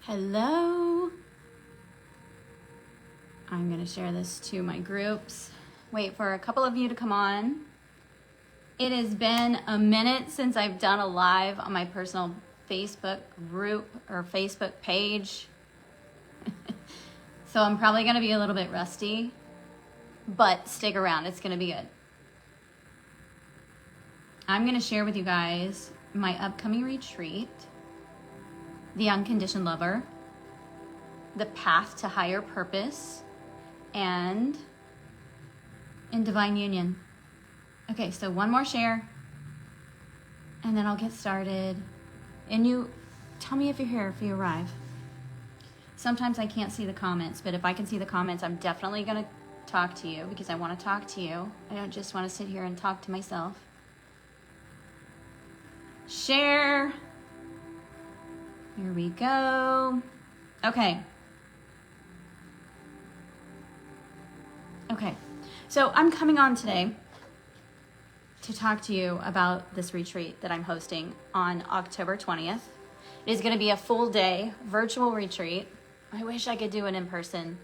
Hello. I'm going to share this to my groups. Wait for a couple of you to come on. It has been a minute since I've done a live on my personal Facebook group or Facebook page. So I'm probably going to be a little bit rusty, but stick around. It's going to be good. I'm going to share with you guys my upcoming retreat, the Unconditioned Lover, the Path to Higher Purpose, and in Divine Union. Okay, so one more share, and then I'll get started. And you, tell me if you're here, if you arrive. Sometimes I can't see the comments, but if I can see the comments, I'm definitely going to talk to you because I want to talk to you. I don't just want to sit here and talk to myself. Share. Here we go. Okay. So I'm coming on today to talk to you about this retreat that I'm hosting on October 20th. It is going to be a full day virtual retreat. I wish I could do it in person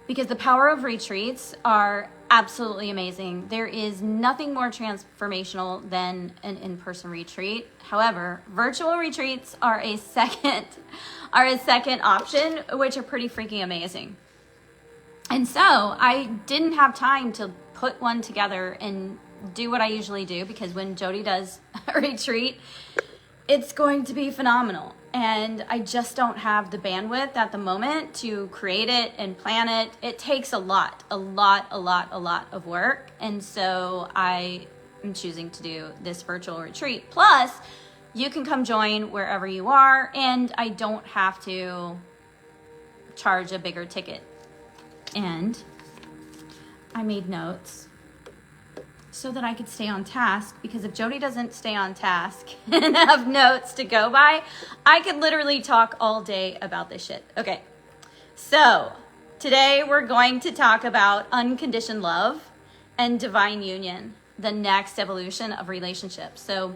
because the power of retreats are absolutely amazing. There is nothing more transformational than an in-person retreat. However, virtual retreats are a second option, which are pretty freaking amazing. And so I didn't have time to put one together and do what I usually do because when Jody does a retreat, it's going to be phenomenal. And I just don't have the bandwidth at the moment to create it and plan it. It takes a lot of work. And so I am choosing to do this virtual retreat. Plus, you can come join wherever you are, and I don't have to charge a bigger ticket. And I made notes so that I could stay on task, because if Jody doesn't stay on task and have notes to go by, I could literally talk all day about this shit. Okay, so today we're going to talk about unconditioned love and divine union, the next evolution of relationships. So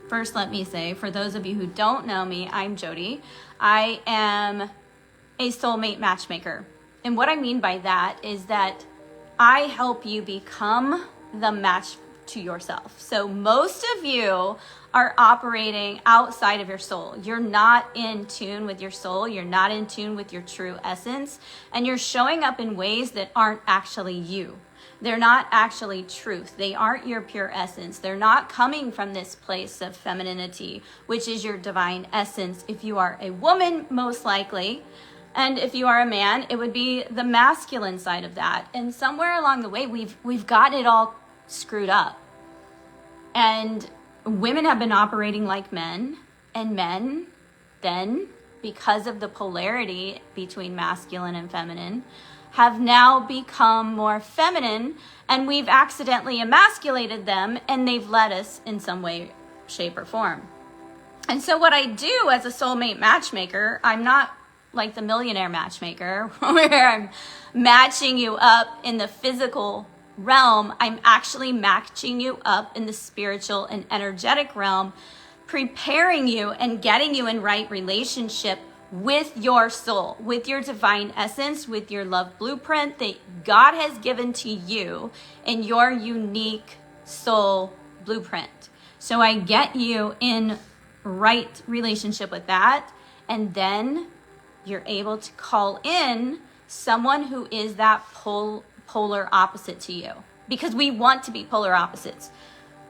first, let me say, for those of you who don't know me, I'm Jody. I am a soulmate matchmaker. And what I mean by that is that I help you become the match to yourself. So most of you are operating outside of your soul. You're not in tune with your soul. You're not in tune with your true essence. And you're showing up in ways that aren't actually you. They're not actually truth. They aren't your pure essence. They're not coming from this place of femininity, which is your divine essence. If you are a woman, most likely. And if you are a man, it would be the masculine side of that. And somewhere along the way, we've gotten it all screwed up. And women have been operating like men, and men then, because of the polarity between masculine and feminine, have now become more feminine, and we've accidentally emasculated them, and they've led us in some way, shape, or form. And so what I do as a soulmate matchmaker, I'm not like the millionaire matchmaker where I'm matching you up in the physical realm. I'm actually matching you up in the spiritual and energetic realm, preparing you and getting you in right relationship with your soul, with your divine essence, with your love blueprint that God has given to you in your unique soul blueprint. So I get you in right relationship with that, and then you're able to call in someone who is that polar opposite to you, because we want to be polar opposites.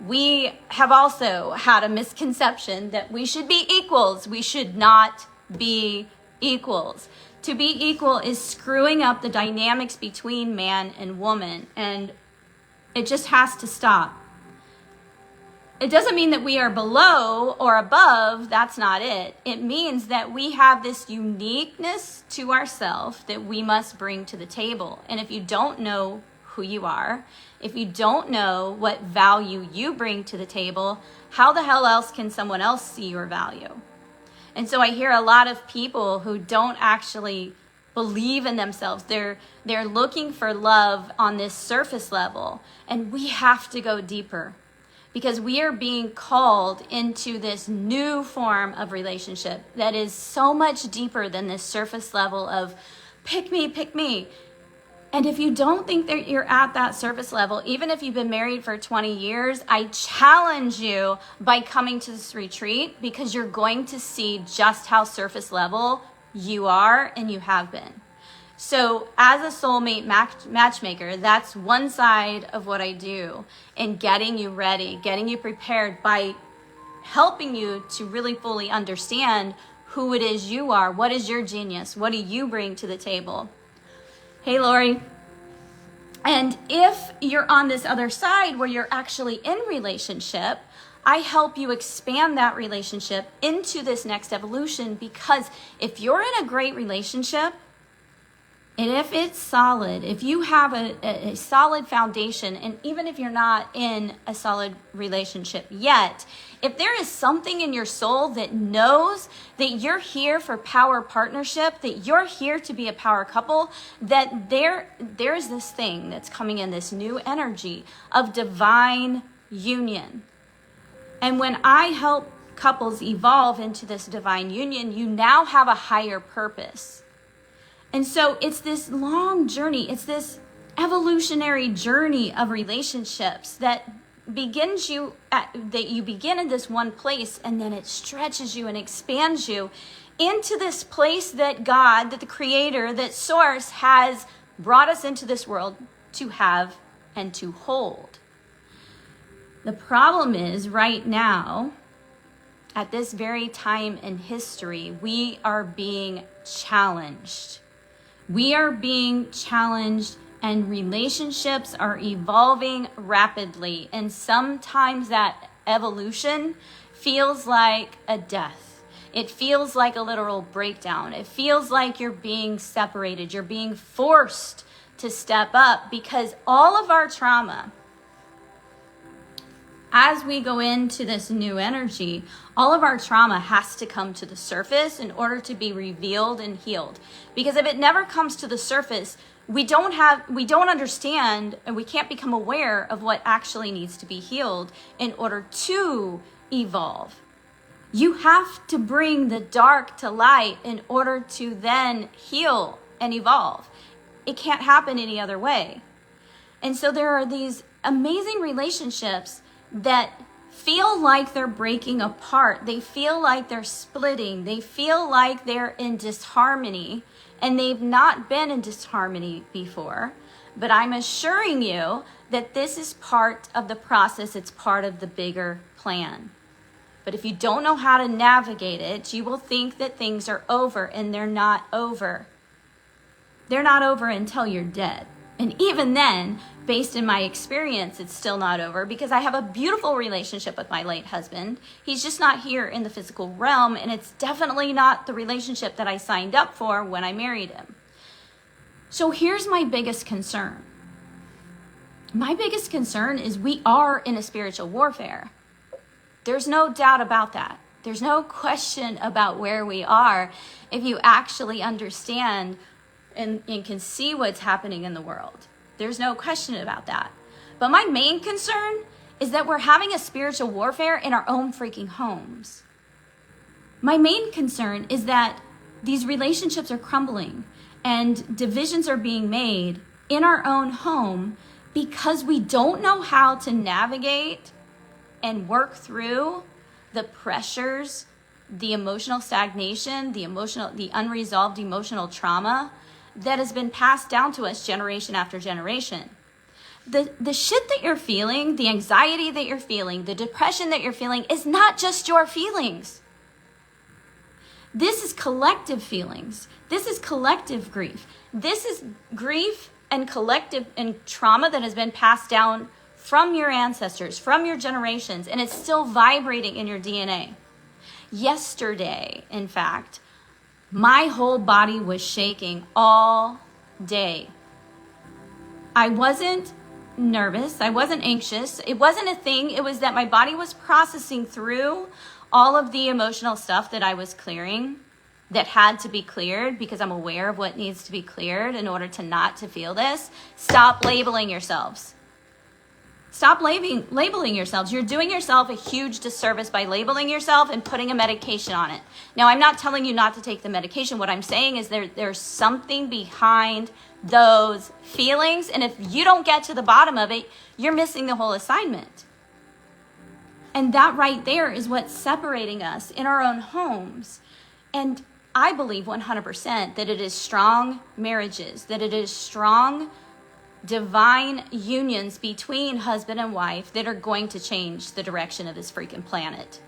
We have also had a misconception that we should be equals. We should not be equals. To be equal is screwing up the dynamics between man and woman, and it just has to stop. It doesn't mean that we are below or above. That's not it. It means that we have this uniqueness to ourselves that we must bring to the table. And if you don't know who you are, if you don't know what value you bring to the table, how the hell else can someone else see your value? And so I hear a lot of people who don't actually believe in themselves. They're looking for love on this surface level, and we have to go deeper. because we are being called into this new form of relationship that is so much deeper than this surface level of pick me, pick me. And if you don't think that you're at that surface level, even if you've been married for 20 years, I challenge you by coming to this retreat, because you're going to see just how surface level you are and you have been. So as a soulmate matchmaker, that's one side of what I do in getting you ready, getting you prepared by helping you to really fully understand who it is you are. What is your genius? What do you bring to the table? Hey, Lori. And if you're on this other side where you're actually in relationship, I help you expand that relationship into this next evolution, because if you're in a great relationship, and if it's solid, if you have a solid foundation, and even if you're not in a solid relationship yet, if there is something in your soul that knows that you're here for power partnership, that you're here to be a power couple, that there's this thing that's coming in, this new energy of divine union. And when I help couples evolve into this divine union, you now have a higher purpose. And so it's this long journey, it's this evolutionary journey of relationships that you begin in this one place, and then it stretches you and expands you into this place that God, that the Creator, that Source has brought us into this world to have and to hold. The problem is right now, at this very time in history, we are being challenged. We are being challenged, and relationships are evolving rapidly. And sometimes that evolution feels like a death. It feels like a literal breakdown. It feels like you're being separated. You're being forced to step up, because all of our trauma, as we go into this new energy, all of our trauma has to come to the surface in order to be revealed and healed. Because if it never comes to the surface, we don't understand, and we can't become aware of what actually needs to be healed in order to evolve. You have to bring the dark to light in order to then heal and evolve. It can't happen any other way. And so there are these amazing relationships that feel like they're breaking apart. They feel like they're splitting. They feel like they're in disharmony, and they've not been in disharmony before. But I'm assuring you that this is part of the process. It's part of the bigger plan. But if you don't know how to navigate it, you will think that things are over, and they're not over. They're not over until you're dead. And even then, based in my experience, it's still not over, because I have a beautiful relationship with my late husband. He's just not here in the physical realm, and it's definitely not the relationship that I signed up for when I married him. So here's my biggest concern. My biggest concern is we are in a spiritual warfare. There's no doubt about that. There's no question about where we are if you actually understand and can see what's happening in the world. There's no question about that. But my main concern is that we're having a spiritual warfare in our own freaking homes. My main concern is that these relationships are crumbling and divisions are being made in our own home because we don't know how to navigate and work through the pressures, the emotional stagnation, the unresolved emotional trauma that has been passed down to us generation after generation. The shit that you're feeling, the anxiety that you're feeling, the depression that you're feeling is not just your feelings. This is collective feelings. This is collective grief. This is grief and collective and trauma that has been passed down from your ancestors, from your generations, and it's still vibrating in your DNA. Yesterday, in fact, my whole body was shaking all day. I wasn't nervous. I wasn't anxious. It wasn't a thing. It was that my body was processing through all of the emotional stuff that I was clearing, that had to be cleared, because I'm aware of what needs to be cleared in order to not to feel this. Stop labeling yourselves. Stop labeling yourselves. You're doing yourself a huge disservice by labeling yourself and putting a medication on it. Now, I'm not telling you not to take the medication. What I'm saying is there's something behind those feelings. And if you don't get to the bottom of it, you're missing the whole assignment. And that right there is what's separating us in our own homes. And I believe 100% that it is strong marriages, that it is strong divine unions between husband and wife that are going to change the direction of this freaking planet.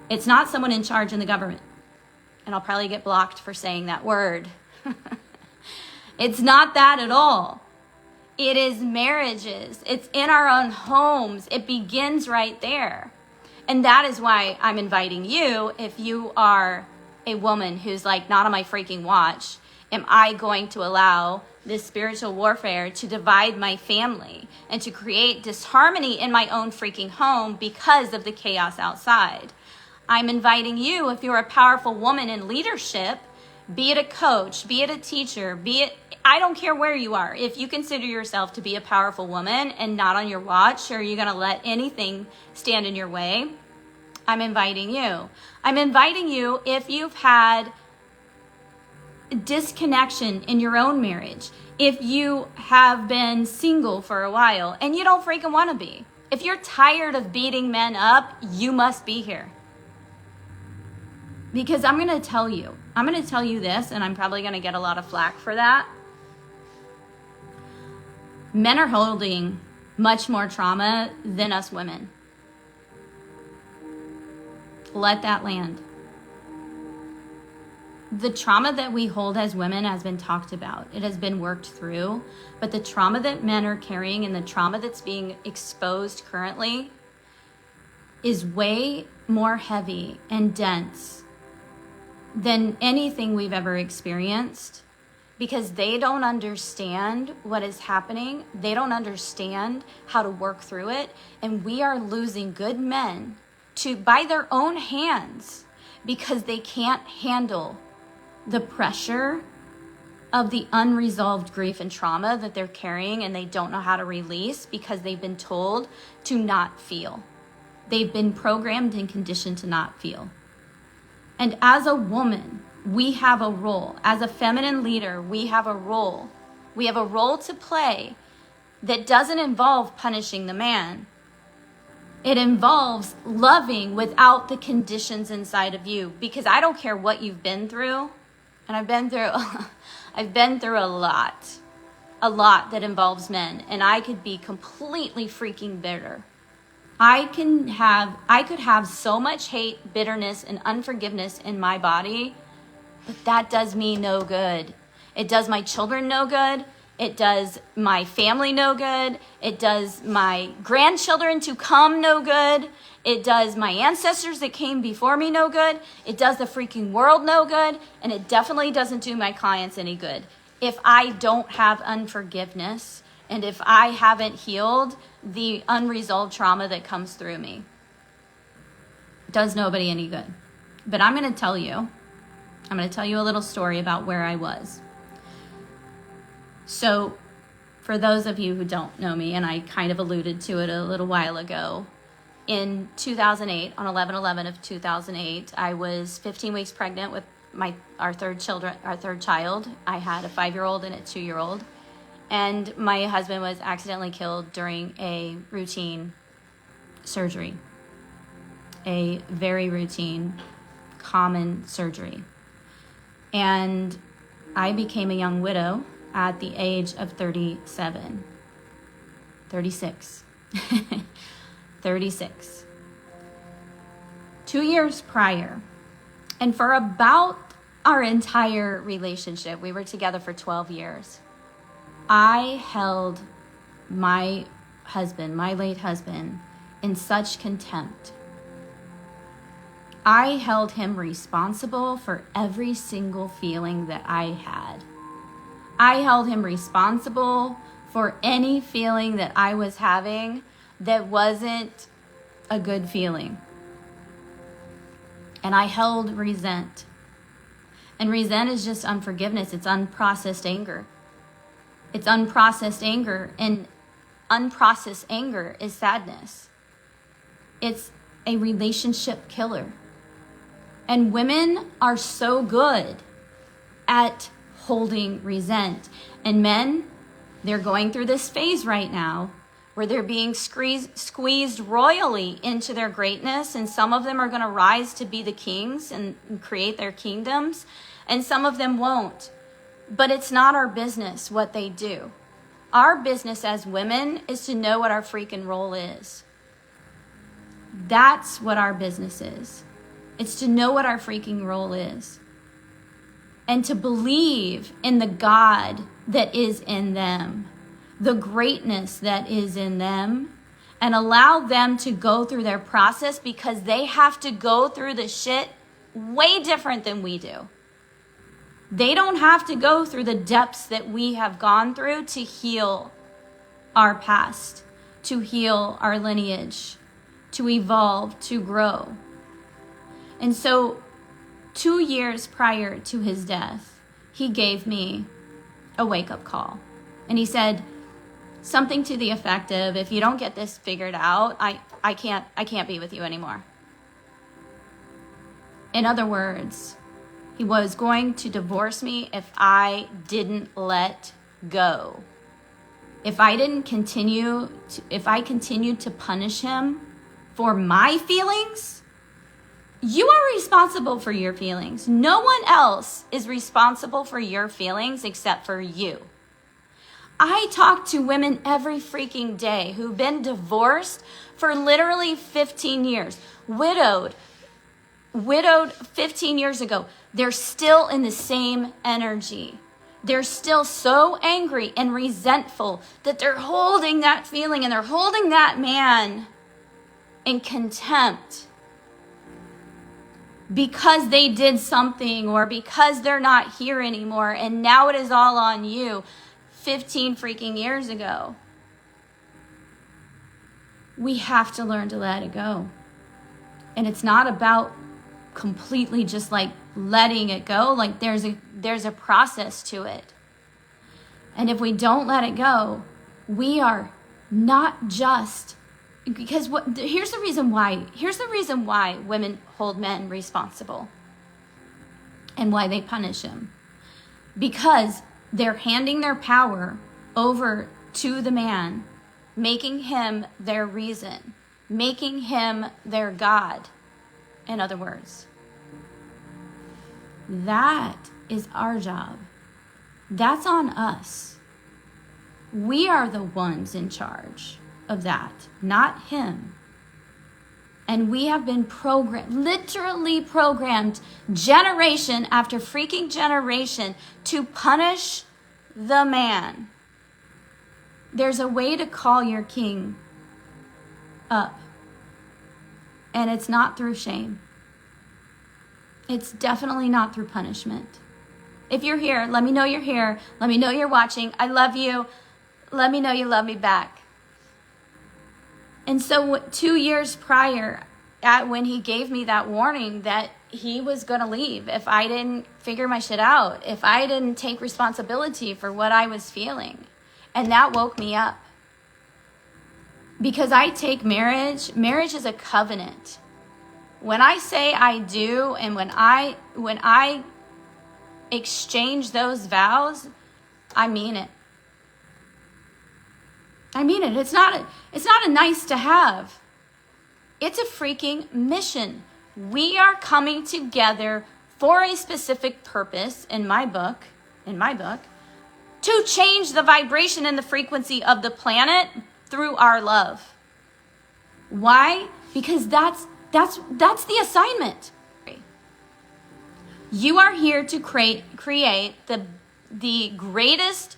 It's not someone in charge in the government. And I'll probably get blocked for saying that word. It's not that at all. It is marriages. It's in our own homes. It begins right there. And that is why I'm inviting you, if you are a woman who's like, not on my freaking watch, am I going to allow this spiritual warfare to divide my family and to create disharmony in my own freaking home because of the chaos outside? I'm inviting you, if you're a powerful woman in leadership, be it a coach, be it a teacher, I don't care where you are. If you consider yourself to be a powerful woman and not on your watch, or you're going to let anything stand in your way, I'm inviting you. I'm inviting you if you've had disconnection in your own marriage, if you have been single for a while and you don't freaking want to be, if you're tired of beating men up, you must be here. Because I'm going to tell you this, and I'm probably going to get a lot of flack for that. Men are holding much more trauma than us women. Let that land. The trauma that we hold as women has been talked about. It has been worked through. But the trauma that men are carrying and the trauma that's being exposed currently is way more heavy and dense than anything we've ever experienced, because they don't understand what is happening. They don't understand how to work through it. And we are losing good men by their own hands because they can't handle the pressure of the unresolved grief and trauma that they're carrying, and they don't know how to release because they've been told to not feel. They've been programmed and conditioned to not feel. And as a woman, we have a role. As a feminine leader, we have a role. We have a role to play that doesn't involve punishing the man. It involves loving without the conditions inside of you. Because I don't care what you've been through. And I've been through a lot that involves men. And I could be completely freaking bitter. I could have so much hate, bitterness, and unforgiveness in my body, but that does me no good. It does my children no good. It does my family no good. It does my grandchildren to come no good. It does my ancestors that came before me no good. It does the freaking world no good. And it definitely doesn't do my clients any good. If I don't have unforgiveness and if I haven't healed the unresolved trauma that comes through me, it does nobody any good. But I'm going to tell you a little story about where I was. So for those of you who don't know me, and I kind of alluded to it a little while ago, in 2008, on 11/11 of 2008, I was 15 weeks pregnant with our third child. I had a 5-year-old and a 2-year-old. And my husband was accidentally killed during a routine surgery. A very routine, common surgery. And I became a young widow at the age of 36. 36. 2 years prior, and for about our entire relationship, we were together for 12 years, I held my husband, my late husband, in such contempt. I held him responsible for every single feeling that I had. I held him responsible for any feeling that I was having that wasn't a good feeling. And I held resent. And resent is just unforgiveness. It's unprocessed anger. It's unprocessed anger. And unprocessed anger is sadness. It's a relationship killer. And women are so good at holding resent. And men, they're going through this phase right now where they're being squeezed royally into their greatness. And some of them are going to rise to be the kings and create their kingdoms. And some of them won't. But it's not our business what they do. Our business as women is to know what our freaking role is. That's what our business is. It's to know what our freaking role is. And to believe in the God that is in them, the greatness that is in them, and allow them to go through their process, because they have to go through the shit way different than we do. They don't have to go through the depths that we have gone through to heal our past, to heal our lineage, to evolve, to grow. And so 2 years prior to his death, he gave me a wake-up call. And he said something to the effect of, if you don't get this figured out, I can't be with you anymore. In other words, he was going to divorce me if I didn't let go. If I continued to punish him for my feelings, you are responsible for your feelings. No one else is responsible for your feelings except for you. I talk to women every freaking day who've been divorced for literally 15 years, widowed 15 years ago. They're still in the same energy. They're still so angry and resentful that they're holding that feeling and they're holding that man in contempt because they did something or because they're not here anymore, and now it is all on you 15 freaking years ago. We have to learn to let it go. And it's not about completely just like letting it go. Like there's a process to it. And if we don't let it go, we are not just, because here's the reason why women hold men responsible and why they punish him. Because they're handing their power over to the man, making him their reason, making him their God, in other words. That is our job. That's on us. We are the ones in charge of that, not him. And we have been literally programmed generation after freaking generation to punish the man. There's a way to call your king up. And it's not through shame. It's definitely not through punishment. If you're here, let me know you're here. Let me know you're watching. I love you. Let me know you love me back. And so 2 years prior, when he gave me that warning that he was going to leave if I didn't figure my shit out, if I didn't take responsibility for what I was feeling. And that woke me up. Because I take marriage is a covenant. When I say I do, and when I exchange those vows, I mean it. I mean it. It's not a nice to have. It's a freaking mission. We are coming together for a specific purpose in my book, to change the vibration and the frequency of the planet through our love. Why? Because that's the assignment. You are here to create the greatest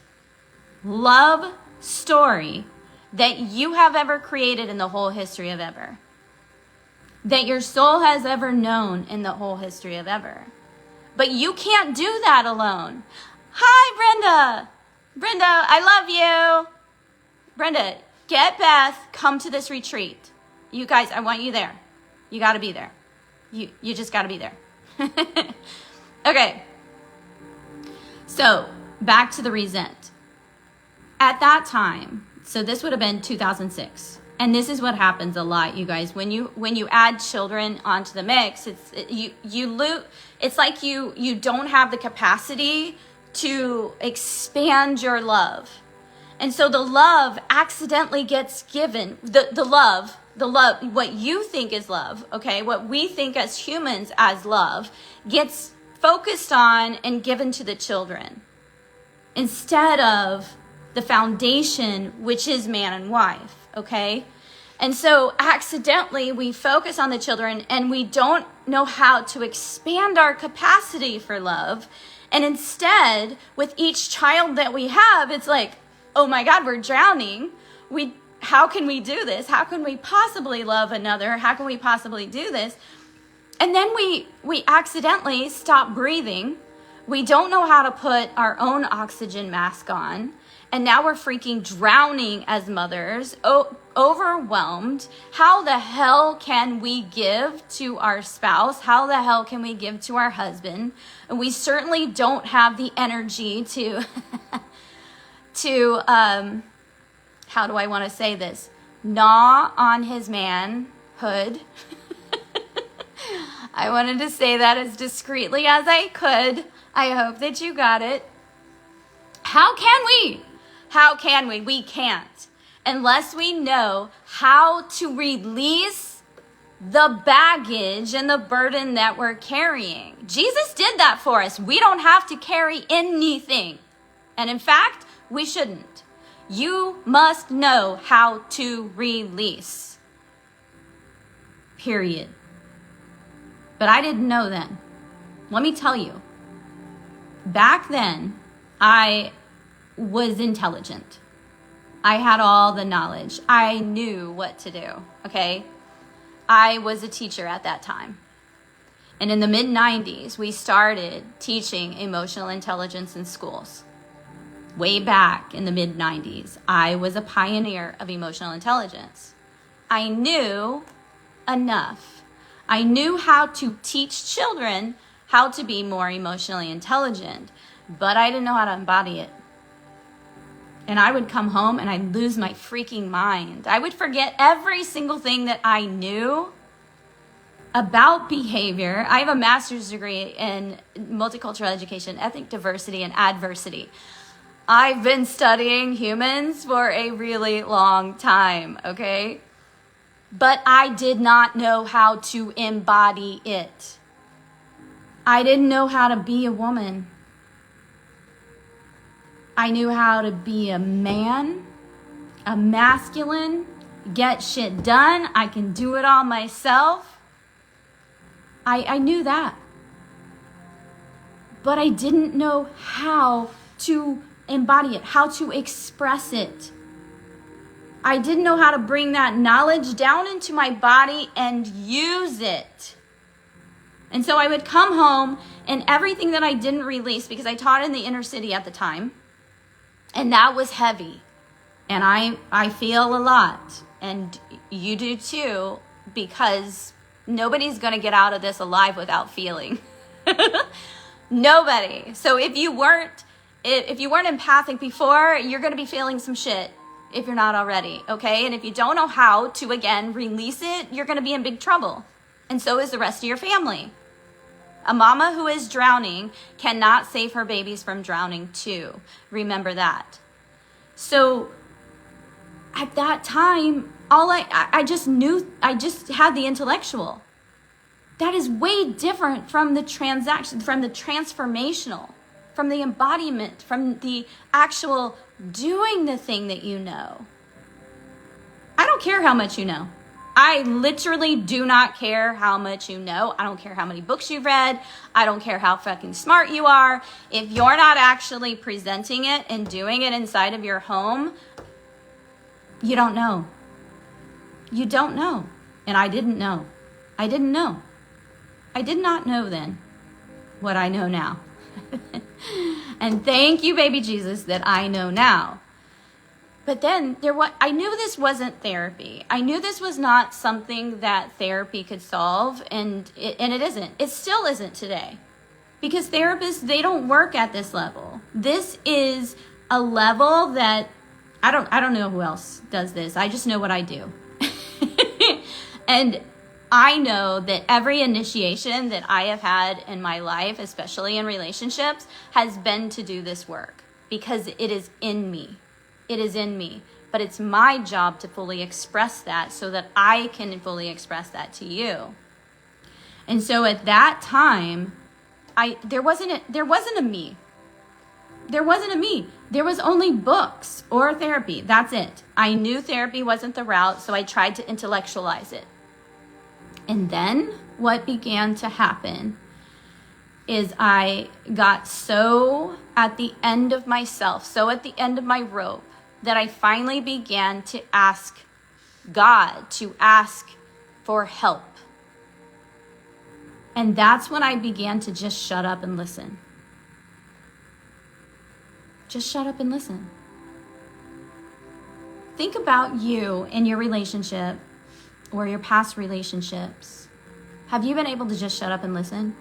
love story that you have ever created in the whole history of ever. That your soul has ever known in the whole history of ever. But you can't do that alone. Hi, Brenda. Brenda, I love you. Brenda, get Beth, come to this retreat. You guys, I want you there. You got to be there. You just got to be there. Okay. So, back to the resent. At that time, So this would have been 2006. And this is what happens a lot, you guys. When you add children onto the mix, it's like you don't have the capacity to expand your love. And so the love accidentally gets given, the love, what you think is love, okay? What we think as humans as love gets focused on and given to the children instead of the foundation, which is man and wife, okay? And so accidentally we focus on the children and we don't know how to expand our capacity for love. And instead, with each child that we have, it's like, oh my God, we're drowning. How can we do this? How can we possibly love another? How can we possibly do this? And then we accidentally stop breathing. We don't know how to put our own oxygen mask on. And now we're freaking drowning as mothers, overwhelmed. How the hell can we give to our spouse? How the hell can we give to our husband? And we certainly don't have the energy to how do I want to say this? Gnaw on his manhood. I wanted to say that as discreetly as I could. I hope that you got it. How can we? How can we? We can't. Unless we know how to release the baggage and the burden that we're carrying. Jesus did that for us. We don't have to carry anything. And in fact, we shouldn't. You must know how to release. Period. But I didn't know then. Let me tell you. Back then, I was intelligent. I had all the knowledge. I knew what to do, okay? I was a teacher at that time. And in the mid-90s, we started teaching emotional intelligence in schools. Way back in the mid-90s, I was a pioneer of emotional intelligence. I knew enough. I knew how to teach children how to be more emotionally intelligent, but I didn't know how to embody it. And I would come home and I'd lose my freaking mind. I would forget every single thing that I knew about behavior. I have a master's degree in multicultural education, ethnic diversity, and adversity. I've been studying humans for a really long time, okay? But I did not know how to embody it. I didn't know how to be a woman. I knew how to be a man, a masculine, get shit done. I can do it all myself. I knew that. But I didn't know how to embody it, how to express it. I didn't know how to bring that knowledge down into my body and use it. And so I would come home and everything that I didn't release, because I taught in the inner city at the time, and that was heavy. And I feel a lot, and you do too, because nobody's going to get out of this alive without feeling. Nobody. So if you weren't empathic before, you're going to be feeling some shit if you're not already, okay? And if you don't know how to, again, release it, you're going to be in big trouble. And so is the rest of your family. A mama who is drowning cannot save her babies from drowning too. Remember that. So at that time, I just knew, I just had the intellectual. That is way different from the transaction, from the transformational, from the embodiment, from the actual doing the thing that you know. I don't care how much you know. I literally do not care how much you know. I don't care how many books you've read. I don't care how fucking smart you are. If you're not actually presenting it and doing it inside of your home, you don't know. You don't know. And I didn't know. I didn't know. I did not know then what I know now. And thank you, baby Jesus, that I know now. But then I knew this wasn't therapy. I knew this was not something that therapy could solve, and it isn't. It still isn't today. Because therapists, they don't work at this level. This is a level that I don't know who else does this. I just know what I do. And I know that every initiation that I have had in my life, especially in relationships, has been to do this work because it is in me. It is in me. But it's my job to fully express that so that I can fully express that to you. And so at that time, there wasn't a me. There wasn't a me. There was only books or therapy. That's it. I knew therapy wasn't the route, so I tried to intellectualize it. And then what began to happen is I got so at the end of myself, so at the end of my rope, that I finally began to ask God, to ask for help. And that's when I began to just shut up and listen. Just shut up and listen. Think about you in your relationship or your past relationships. Have you been able to just shut up and listen?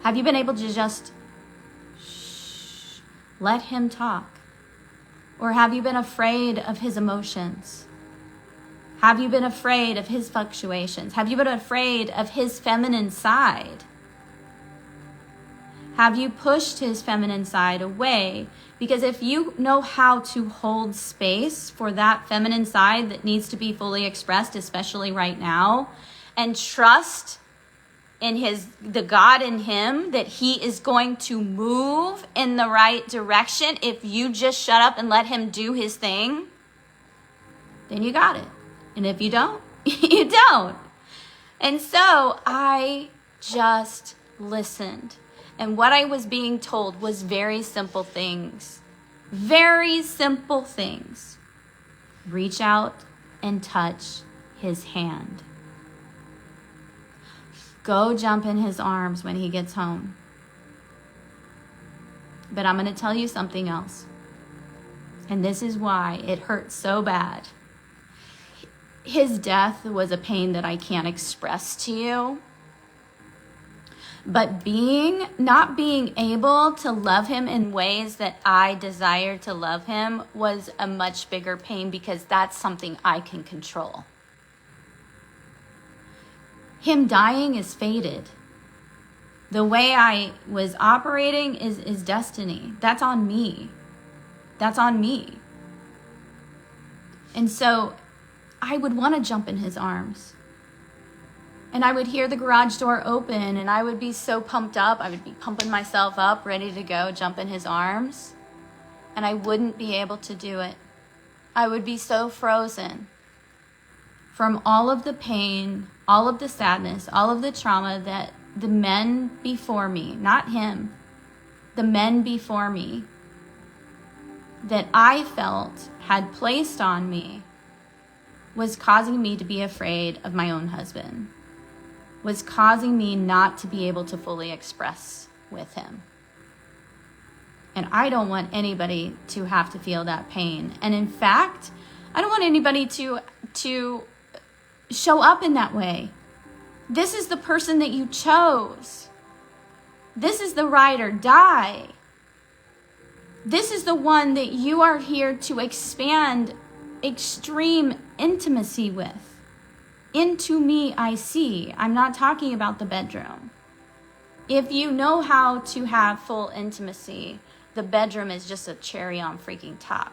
Have you been able to just let him talk? Or have you been afraid of his emotions? Have you been afraid of his fluctuations? Have you been afraid of his feminine side? Have you pushed his feminine side away? Because if you know how to hold space for that feminine side that needs to be fully expressed, especially right now, and trust in the God in him that he is going to move in the right direction if you just shut up and let him do his thing, then you got it. And if you don't, you don't. And so I just listened. And what I was being told was very simple things. Very simple things. Reach out and touch his hand. Go jump in his arms when he gets home. But I'm going to tell you something else. And this is why it hurt so bad. His death was a pain that I can't express to you. But not being able to love him in ways that I desire to love him was a much bigger pain because that's something I can control. Him dying is fated. The way I was operating is destiny. That's on me. That's on me. And so I would want to jump in his arms. And I would hear the garage door open and I would be so pumped up. I would be pumping myself up, ready to go, jump in his arms. And I wouldn't be able to do it. I would be so frozen from all of the pain, all of the sadness, all of the trauma that the men before me, not him, the men before me, that I felt had placed on me was causing me to be afraid of my own husband. Was causing me not to be able to fully express with him. And I don't want anybody to have to feel that pain. And in fact, I don't want anybody to show up in that way. This is the person that you chose. This is the ride or die. This is the one that you are here to expand extreme intimacy with. Into me I see. I'm not talking about the bedroom. If you know how to have full intimacy, the bedroom is just a cherry on freaking top.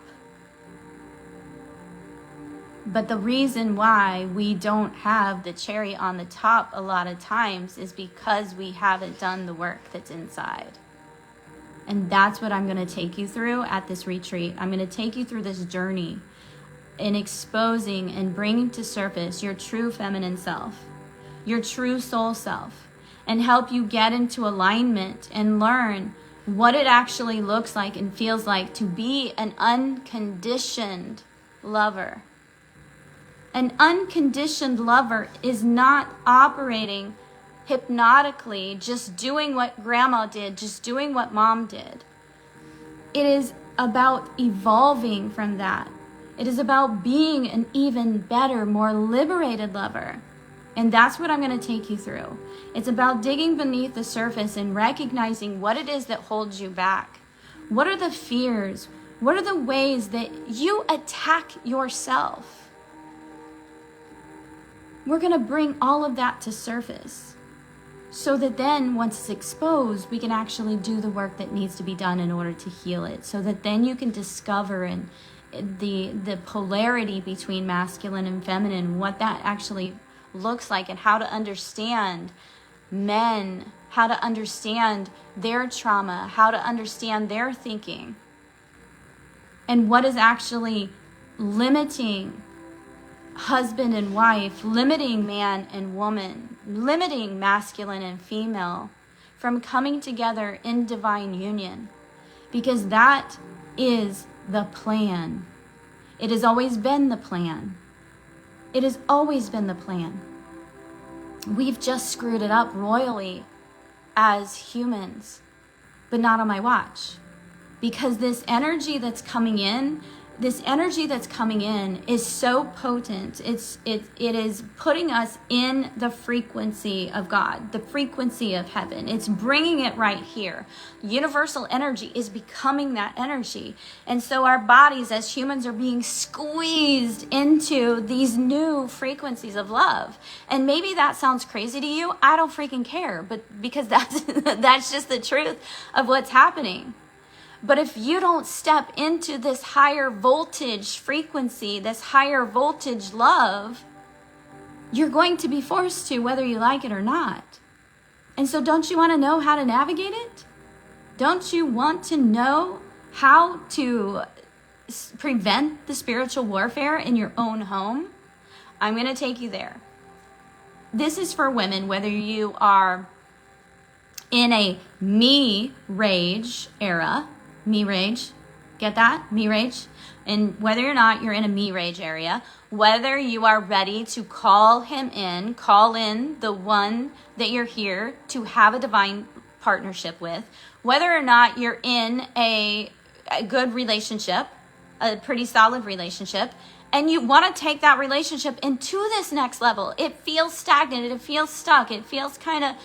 But the reason why we don't have the cherry on the top a lot of times is because we haven't done the work that's inside. And that's what I'm going to take you through at this retreat. I'm going to take you through this journey in exposing and bringing to surface your true feminine self, your true soul self, and help you get into alignment and learn what it actually looks like and feels like to be an unconditioned lover. An unconditioned lover is not operating hypnotically, just doing what grandma did, just doing what mom did. It is about evolving from that. It is about being an even better, more liberated lover. And that's what I'm going to take you through. It's about digging beneath the surface and recognizing what it is that holds you back. What are the fears? What are the ways that you attack yourself? We're going to bring all of that to surface so that then once it's exposed, we can actually do the work that needs to be done in order to heal it, so that then you can discover the polarity between masculine and feminine, what that actually looks like, and how to understand men, how to understand their trauma, how to understand their thinking, and what is actually limiting husband and wife, limiting man and woman, limiting masculine and female from coming together in divine union. Because that is the plan. It has always been the plan. It has always been the plan. We've just screwed it up royally as humans, but not on my watch. Because this energy that's coming in is so potent. It is putting us in the frequency of God, the frequency of heaven. It's bringing it right here. Universal energy is becoming that energy. And so our bodies as humans are being squeezed into these new frequencies of love. And maybe that sounds crazy to you. I don't freaking care, but because that's just the truth of what's happening. But if you don't step into this higher voltage frequency, this higher voltage love, you're going to be forced to, whether you like it or not. And so don't you want to know how to navigate it? Don't you want to know how to prevent the spiritual warfare in your own home? I'm going to take you there. This is for women, whether you are in a me rage era. Me rage. Get that? Me rage. And whether or not you're in a me rage area, whether you are ready to call in the one that you're here to have a divine partnership with, whether or not you're in a good relationship, a pretty solid relationship, and you want to take that relationship into this next level. It feels stagnant. It feels stuck. It feels kind of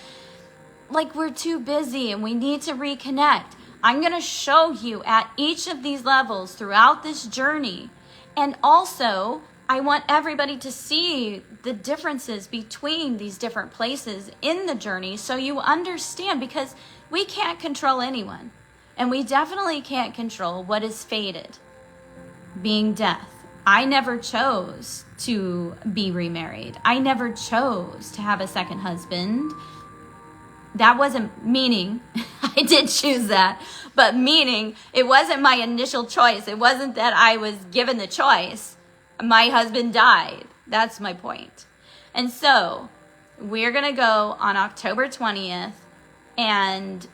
like we're too busy and we need to reconnect. I'm going to show you at each of these levels throughout this journey. And also, I want everybody to see the differences between these different places in the journey so you understand, because we can't control anyone. And we definitely can't control what is fated, being death. I never chose to be remarried. I never chose to have a second husband. That wasn't meaning, I did choose that, but meaning it wasn't my initial choice. It wasn't that I was given the choice. My husband died. That's my point. And so we're going to go on October 20th and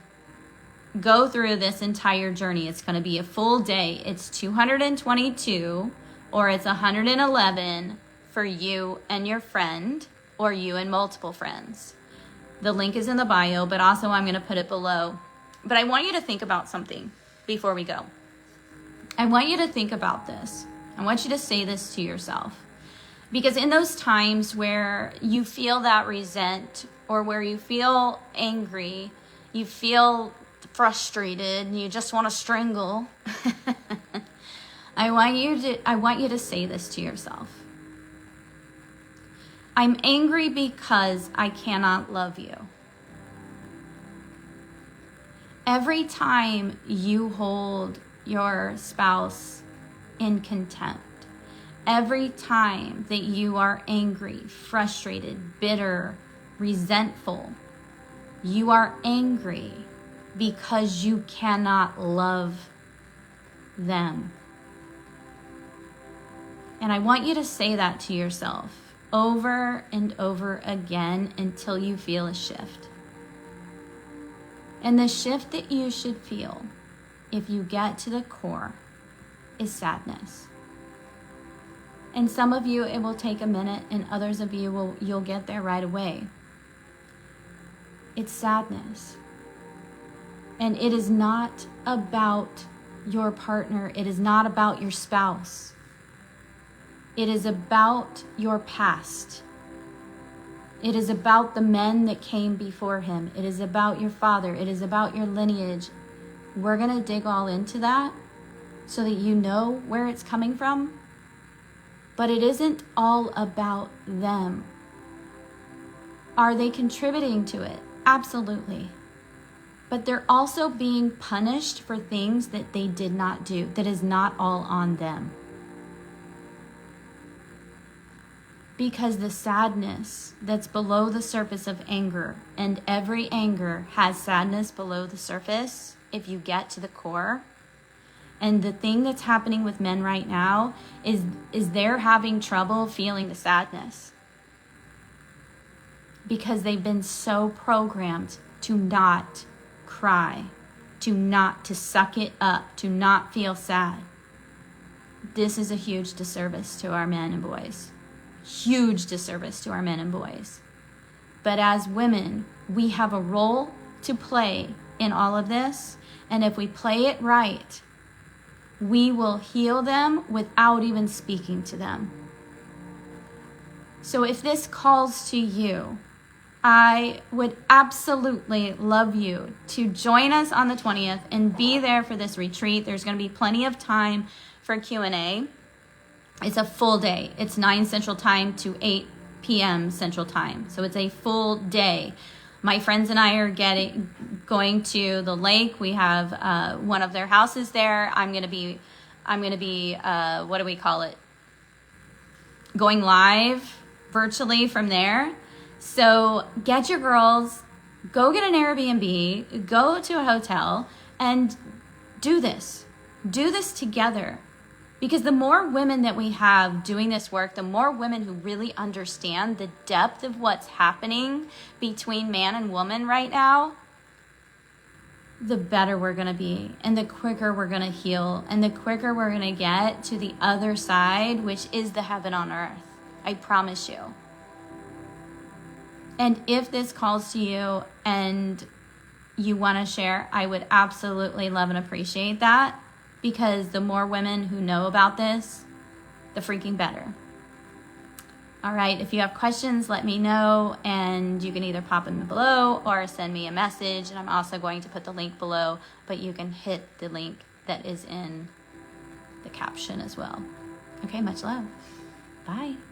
go through this entire journey. It's going to be a full day. It's 222 or it's 111 for you and your friend, or you and multiple friends. The link is in the bio, but also I'm going to put it below. But I want you to think about something before we go. I want you to think about this. I want you to say this to yourself. Because in those times where you feel that resent, or where you feel angry, you feel frustrated, and you just want to strangle, I want you to say this to yourself. I'm angry because I cannot love you. Every time you hold your spouse in contempt, every time that you are angry, frustrated, bitter, resentful, you are angry because you cannot love them. And I want you to say that to yourself over and over again until you feel a shift. And the shift that you should feel, if you get to the core, is sadness. And some of you, it will take a minute, and others of you, you'll get there right away. It's sadness. And it is not about your partner. It is not about your spouse. It is about your past. It is about the men that came before him. It is about your father. It is about your lineage. We're going to dig all into that. so that you know where it's coming from. But it isn't all about them. Are they contributing to it? Absolutely. But they're also being punished for things that they did not do. That is not all on them. Because the sadness that's below the surface of anger, and every anger has sadness below the surface if you get to the core. And the thing that's happening with men right now is they're having trouble feeling the sadness. Because they've been so programmed to not cry, to suck it up, to not feel sad. This is a huge disservice to our men and boys. Huge disservice to our men and boys. But as women, we have a role to play in all of this. And if we play it right, we will heal them without even speaking to them. So if this calls to you, I would absolutely love you to join us on the 20th and be there for this retreat. There's going to be plenty of time for Q&A. It's a full day. It's 9 Central Time to 8 p.m. Central Time. So it's a full day. My friends and I are going to the lake. We have one of their houses there. I'm going to be what do we call it? Going live virtually from there. So get your girls, go get an Airbnb, go to a hotel, and do this. Do this together. Because the more women that we have doing this work, the more women who really understand the depth of what's happening between man and woman right now, the better we're going to be, and the quicker we're going to heal, and the quicker we're going to get to the other side, which is the heaven on earth. I promise you. And if this calls to you and you want to share, I would absolutely love and appreciate that. Because the more women who know about this, the freaking better. All right, if you have questions, let me know, and you can either pop them below or send me a message, and I'm also going to put the link below, but you can hit the link that is in the caption as well. Okay, much love. Bye.